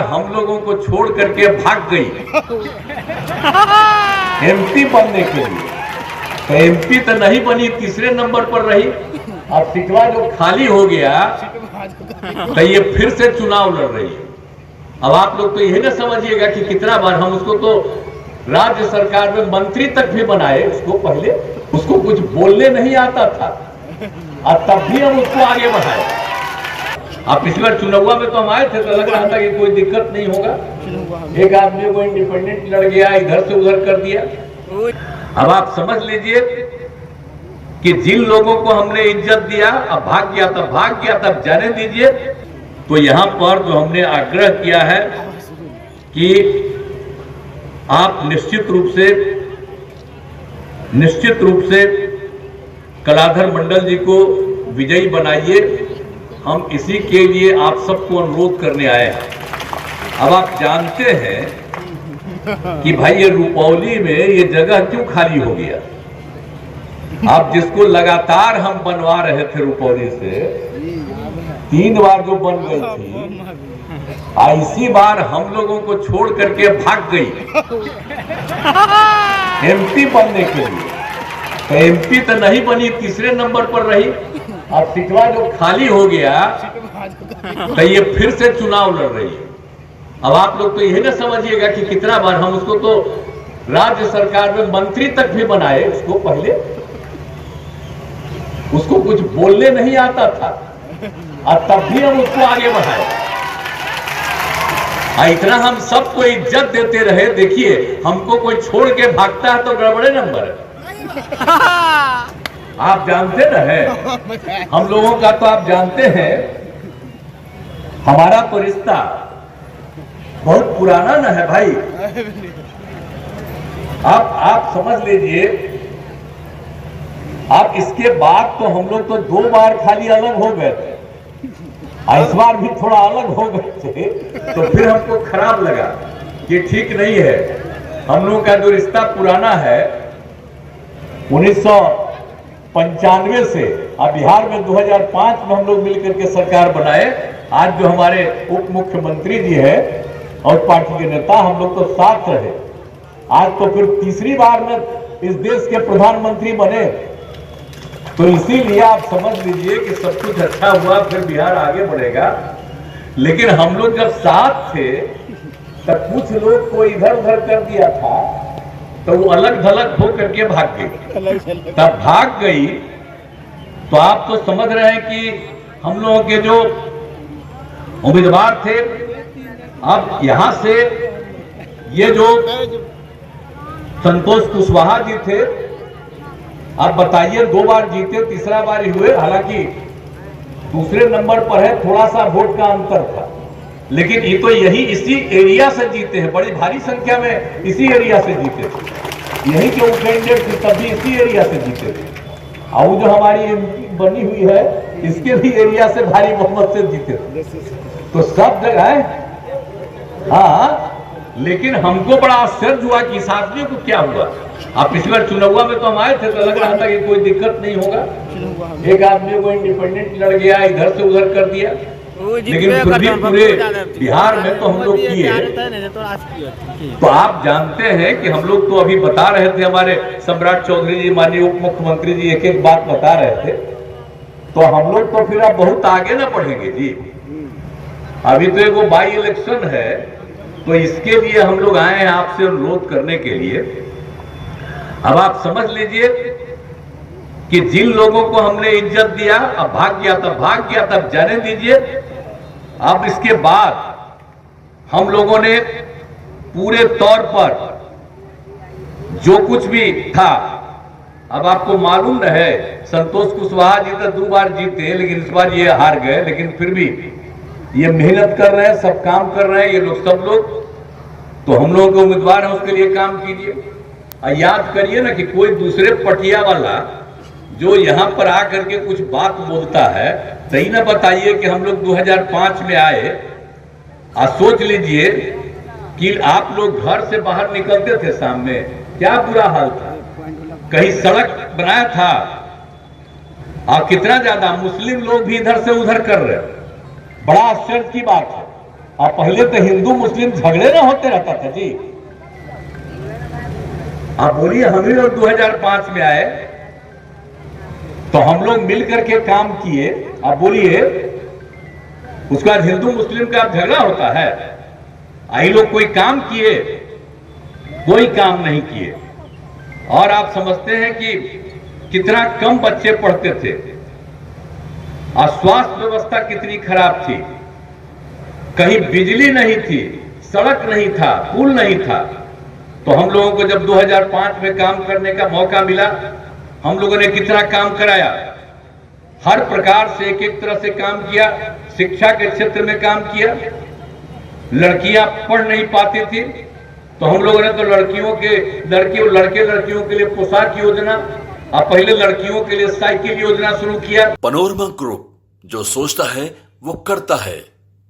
हम लोगों को छोड़ करके भाग गई एमपी बनने के लिए। तो एमपी तो नहीं बनी, तीसरे नंबर पर रही। अब सीटवा जो खाली हो गया तो ये फिर से चुनाव लड़ रही है। अब आप लोग तो यही ना समझिएगा कि कितना बार हम उसको तो राज्य सरकार में मंत्री तक भी बनाए, उसको पहले उसको कुछ बोलने नहीं आता था और तब भी हम उसको आगे बढ़ाए। अब पिछली बार चुनाव में तो हम आए थे तो लग रहा था कि कोई दिक्कत नहीं होगा, एक आदमी को इंडिपेंडेंट लड़ गया, इधर से उधर कर दिया। अब आप समझ लीजिए कि जिन लोगों को हमने इज्जत दिया अब भाग गया तब जाने दीजिए। तो यहां पर जो हमने आग्रह किया है कि आप निश्चित रूप से कलाधर मंडल जी को विजयी बनाइए। हम इसी के लिए आप सबको अनुरोध करने आए हैं। अब आप जानते हैं कि भाई ये रुपौली में ये जगह क्यों खाली हो गया। आप जिसको लगातार हम बनवा रहे थे रुपौली से, 3 बार जो बन गई थी, इसी बार हम लोगों को छोड़ करके भाग गई एमपी बनने के लिए। तो एमपी तो नहीं बनी, तीसरे नंबर पर रही। अब सीटवा जो खाली हो गया तो ये फिर से चुनाव लड़ रही है। अब आप लोग तो यही ना समझिएगा कि कितना बार हम उसको तो राज्य सरकार में मंत्री तक भी बनाए, उसको पहले उसको कुछ बोलने नहीं आता था और तब भी हम उसको आगे बढ़ाए। इतना हम सबको इज्जत देते रहे। देखिए हमको कोई छोड़ के भागता है तो गड़बड़े नंबर है। आप जानते न है हम लोगों का, तो आप जानते हैं हमारा तो रिश्ता बहुत पुराना न है भाई। आप समझ लीजिए, आप इसके बाद तो हम लोग तो 2 बार खाली अलग हो गए थे, इस बार भी थोड़ा अलग हो गए थे। तो फिर हमको खराब लगा कि ठीक नहीं है। हम लोगों का जो रिश्ता पुराना है 1995 से, अब बिहार में 2005 में हम लोग मिलकर के सरकार बनाए। आज जो हमारे उप मुख्यमंत्री जी है और पार्टी के नेता, हम लोग तो साथ रहे। आज तो फिर तीसरी बार में इस देश के प्रधानमंत्री बने। तो इसीलिए आप समझ लीजिए कि सब कुछ अच्छा हुआ, फिर बिहार आगे बढ़ेगा। लेकिन हम लोग जब साथ थे तब कुछ लोग को इधर उधर कर दिया था तो वो अलग थलग हो करके भाग गई। तब भाग गई तो आप तो समझ रहे हैं कि हम लोगों के जो उम्मीदवार थे, अब यहां से ये जो संतोष कुशवाहा जी थे, आप बताइए 2 बार जीते, तीसरा बार ही हुए। हालांकि दूसरे नंबर पर है, थोड़ा सा वोट का अंतर था, लेकिन ये तो इसी एरिया से जीते हैं। बड़ी भारी संख्या में इसी एरिया से जीते थे। यही जो कैंडिडेट थे तब भी इसी एरिया से जीते थे। और जो हमारी एमपी बनी हुई है इसके भी एरिया से भारी बहुमत से जीते थे। तो सब जगह हाँ, लेकिन हमको बड़ा आश्चर्य हुआ कि इस आदमी को क्या हुआ। आप पिछली बार चुनाव में तो हम आए थे तो लग रहा था कि कोई दिक्कत नहीं होगा, एक आदमी को इंडिपेंडेंट लड़ गया, इधर से उधर कर दिया। लेकिन फिर भी पूरे बिहार में तो हम लोग किए। तो आप जानते हैं कि हम लोग तो अभी बता रहे थे, हमारे सम्राट चौधरी जी माननीय उप मुख्यमंत्री जी एक एक बात बता रहे थे। तो हम लोग तो फिर अब बहुत आगे ना बढ़ेंगे जी। अभी तो एक बाई इलेक्शन है, तो इसके लिए हम लोग आए हैं आपसे अनुरोध करने के लिए। अब आप समझ लीजिए कि जिन लोगों को हमने इज्जत दिया अब भाग गया तब जाने दीजिए। अब इसके बाद हम लोगों ने पूरे तौर पर जो कुछ भी था, अब आपको मालूम है संतोष कुशवाहा जी तो 2 बार जीते, लेकिन इस बार ये हार गए। लेकिन फिर भी ये मेहनत कर रहे हैं, सब काम कर रहे हैं ये लोग, सब लोग। तो हम लोगों के उम्मीदवार हैं, उसके लिए काम कीजिए। और याद करिए ना कि कोई दूसरे पटिया वाला जो यहाँ पर आकर के कुछ बात बोलता है, सही ना बताइए कि हम लोग 2005 में आए। सोच लीजिए कि आप लोग घर से बाहर निकलते थे, सामने क्या बुरा हाल था। कहीं सड़क बनाया था और कितना ज्यादा मुस्लिम लोग भी इधर से उधर कर रहे, बड़ा आश्चर्य की बात है। और पहले तो हिंदू मुस्लिम झगड़े ना होते रहता था जी। आप बोलिए, हम ही लोग 2005 में आए तो हम लोग मिल करके काम किए। आप बोलिए, उसके बाद हिंदू मुस्लिम का झगड़ा होता है? आई लोग कोई काम किए? कोई काम नहीं किए। और आप समझते हैं कि कितना कम बच्चे पढ़ते थे और स्वास्थ्य व्यवस्था कितनी खराब थी। कहीं बिजली नहीं थी, सड़क नहीं था, पुल नहीं था। तो हम लोगों को जब 2005 में काम करने का मौका मिला, हम लोगों ने कितना काम कराया। हर प्रकार से एक एक तरह से काम किया। शिक्षा के क्षेत्र में काम किया। लड़कियां पढ़ नहीं पाती थी तो हम लोगों ने तो लड़कियों के लिए पोशाक योजना और पहले लड़कियों के लिए साइकिल योजना शुरू किया। पनोरमा ग्रुप, जो सोचता है वो करता है।